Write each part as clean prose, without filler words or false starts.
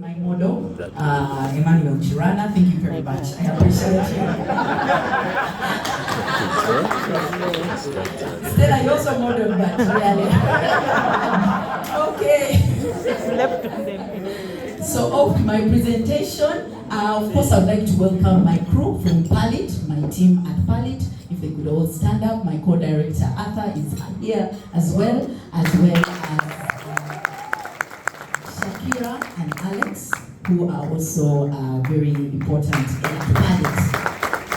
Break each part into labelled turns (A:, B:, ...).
A: My model, Emmanuel Girana, thank you very much. I appreciate you. Stella, you also modeled that, really. Okay. So off to my presentation. Of course, I'd like to welcome my crew from PALIT, my team at PALIT. If they could all stand up, my co-director Arthur is here as well as Shakira and Alex, who are also very important in PALIT.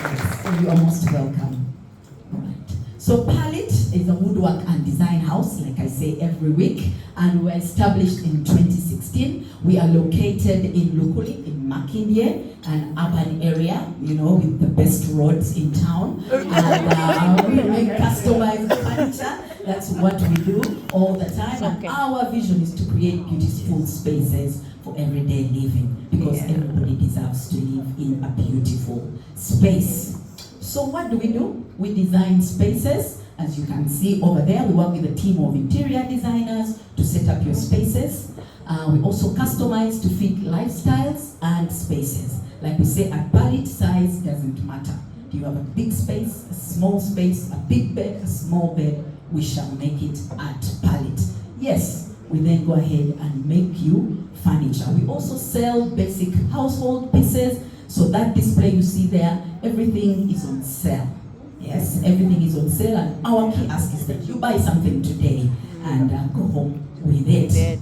A: Yes, so you are most welcome. All right. So PALIT is a woodwork and design house, like I say every week, and we were established in 2016. We are located in Lukuli, in Makindye, an urban area, you know, with the best roads in town. And we make customized furniture. That's what we do all the time. And our vision is to create beautiful spaces for everyday living, because everybody deserves to live in a beautiful space. So what do? We design spaces. As you can see over there, we work with a team of interior designers to set up your spaces. We also customize to fit lifestyles and spaces. Like we say at PALIT, size doesn't matter. Do you have a big space, a small space, a big bed, a small bed? We shall make it at PALIT. Yes, we then go ahead and make you furniture. We also sell basic household pieces. So that display you see there, everything is on sale. Yes, everything is on sale, and our key ask is that you buy something today and go home with it.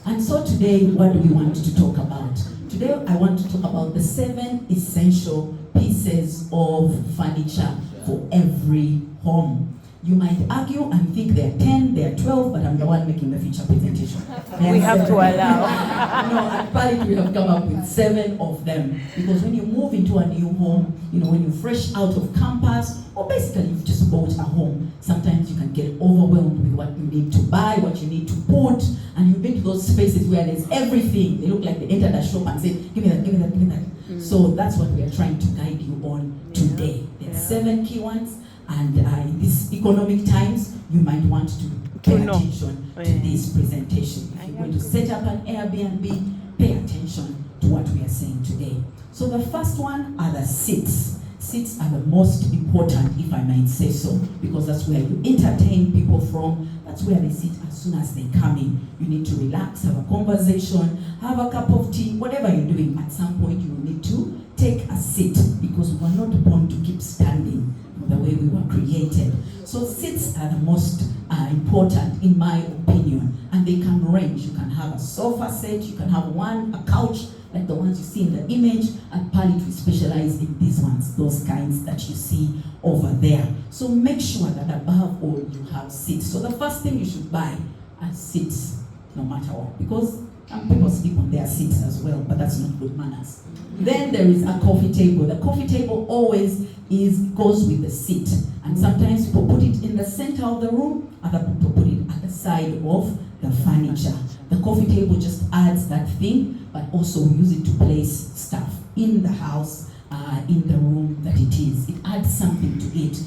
A: And so today, what do we want to talk about? Today, I want to talk about the 7 essential pieces of furniture for every home. You might argue and think they're 10, they're 12, but I'm the one making the feature presentation.
B: We have to allow.
A: No, at PALIT we have come up with 7 of them. Because when you move into a new home, you know, when you're fresh out of campus, or basically you've just bought a home, sometimes you can get overwhelmed with what you need to buy, what you need to put, and you've been to those spaces where there's everything. They look like they entered a shop and said, give me that, give me that, give me that. So that's what we are trying to guide you on today. There's 7 key ones. And in these economic times, you might want to pay attention to this presentation. If you're going to set up an Airbnb, pay attention to what we are saying today. So the first one are the seats. Seats are the most important, if I might say so, because that's where you entertain people from. That's where they sit as soon as they come in. You need to relax, have a conversation, have a cup of tea, whatever you're doing. At some point, you will need to take a seat, because we are not born to keep standing the way we were created. So seats are the most important, in my opinion, and they can range. You can have a sofa set, you can have a couch, like the ones you see in the image. At PALIT, we specialize in these ones, those kinds that you see over there. So make sure that above all, you have seats. So the first thing you should buy are seats, no matter what, because people sleep on their seats as well, but that's not good manners. Then there is a coffee table. The coffee table always goes with the seat, and sometimes people put it in the center of the room, other people put it at the side of the furniture. The coffee table just adds that thing, but also we use it to place stuff in the house, in the room that it is. It adds something to it.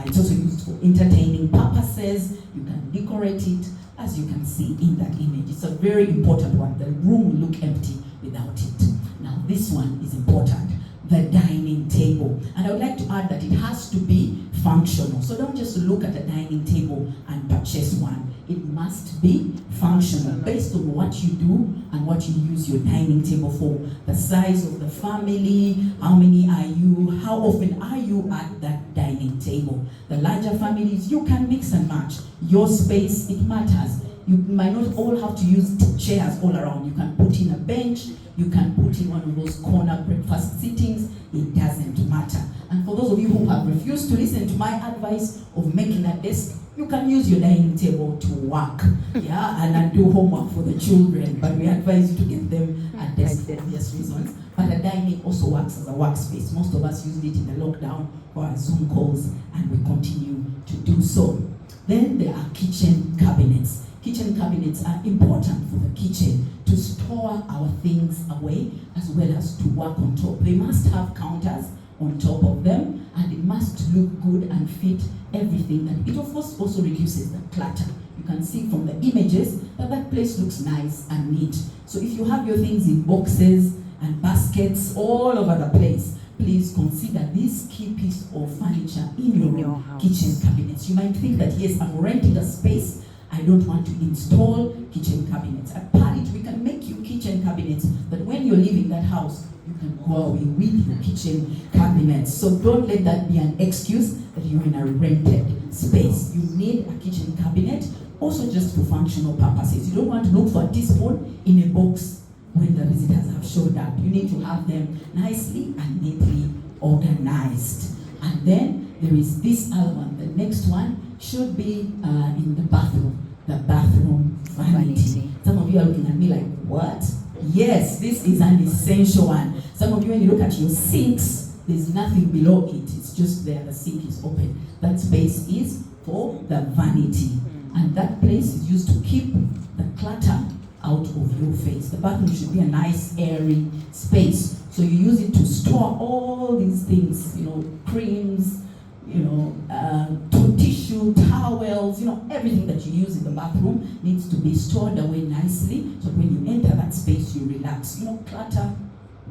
A: It's also used for entertaining purposes. You can decorate it, as you can see in that image. It's a very important one. The room will look empty without it. Now this one is important, the dining table. And I would like to add that it has to be functional. So don't just look at a dining table and purchase one. It must be functional based on what you do and what you use your dining table for. The size of the family, how many are you, how often are you at that dining table. The larger families, you can mix and match. Your space, it matters. You might not all have to use chairs all around. You can put in a bench, you can put in one of those corner breakfast sittings. It doesn't matter. And for those of you who have refused to listen to my advice of making a desk, you can use your dining table to work, and do homework for the children. But we advise you to get them a desk for obvious reasons. But a dining also works as a workspace. Most of us used it in the lockdown for our Zoom calls, and we continue to do so. Then there are kitchen cabinets. Kitchen cabinets are important for the kitchen to store our things away as well as to work on top. They must have counters on top of them, and it must look good and fit everything. And it of course also reduces the clutter. You can see from the images that that place looks nice and neat. So if you have your things in boxes and baskets all over the place, please consider this key piece of furniture in your kitchen cabinets. You might think that, yes, I'm renting a space, I don't want to install kitchen cabinets. At PALIT, we can make you kitchen cabinets, but when you're leaving that house, you can go away with your kitchen cabinets. So don't let that be an excuse that you're in a rented space. You need a kitchen cabinet, also just for functional purposes. You don't want to look for a teaspoon in a box when the visitors have showed up. You need to have them nicely and neatly organized. And then there is this other one. The next one should be in the bathroom vanity. Some of you are looking at me like, what? Yes, this is an essential one. Some of you, when you look at your sinks, there's nothing below it. It's just there, the sink is open. That space is for the vanity. And that place is used to keep the clutter out of your face. The bathroom should be a nice, airy space. So you use it to store all these things, creams, tissue, towels, everything that you use in the bathroom needs to be stored away nicely. So when you enter that space, you relax. Clutter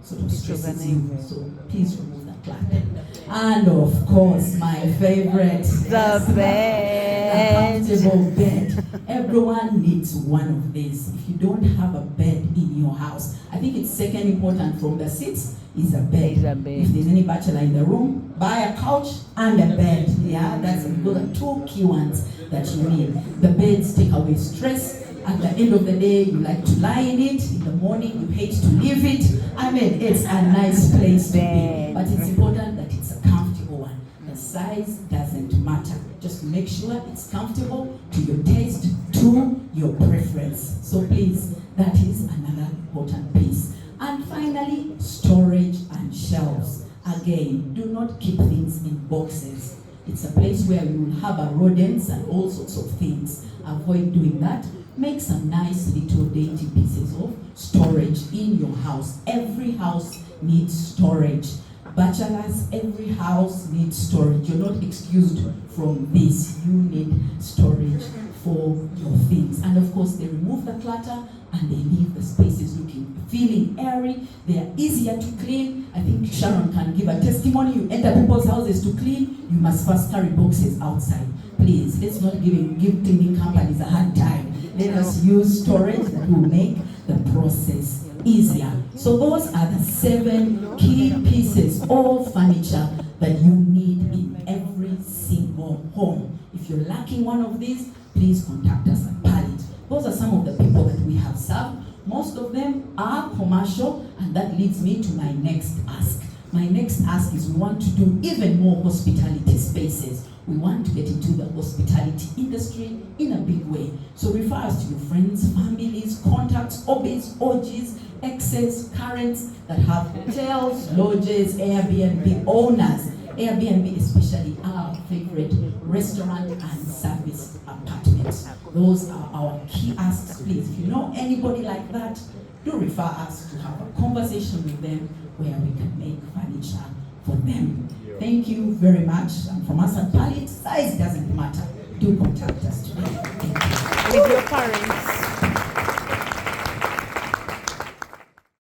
A: sort of stresses you. So please remove that clutter. And of course, my favorite,
B: the bed.
A: The comfortable bed. Everyone needs one of these. If you don't have a bed in your house, I think it's second important from the seats is a bed. If there's any bachelor in the room, buy a couch and a bed. Yeah, those are two key ones that you need. The beds take away stress. At the end of the day, you like to lie in it. In the morning, you hate to leave it. I mean, it's a nice place to be. But it's important that it's a comfortable one. The size doesn't matter. Just make sure it's comfortable to your taste, to your preference. So please, that is another important piece. And finally, storage and shelves. Again, do not keep things in boxes. It's a place where you will have rodents and all sorts of things. Avoid doing that. Make some nice little dainty pieces of storage in your house. Every house needs storage. Bachelors, every house needs storage. You're not excused from this. You need storage for your things. And of course, they remove the clutter and they leave the spaces feeling airy. They are easier to clean. I think Sharon can give a testimony. You enter people's houses to clean, you must first carry boxes outside. Please, let's not give cleaning companies a hard time. Let us use storage that will make the process easier. So those are the 7 key pieces of furniture that you need in every single home. If you're lacking one of these, please contact us at PALIT. Those are some of the people that we have served. Most of them are commercial, and that leads me to my next ask. My next ask is we want to do even more hospitality spaces. We want to get into the hospitality industry in a big way. So refer us to your friends, families, contacts, hobbies, OGs, exes, currents that have hotels, lodges, Airbnb owners. Airbnb especially our favorite restaurant and service apartments. Those are our key asks. Please, if you know anybody like that, do refer us to have a conversation with them where we can make furniture for them. Thank you very much. And from us at PALIT, size doesn't matter. Do contact us today.
B: With your parents.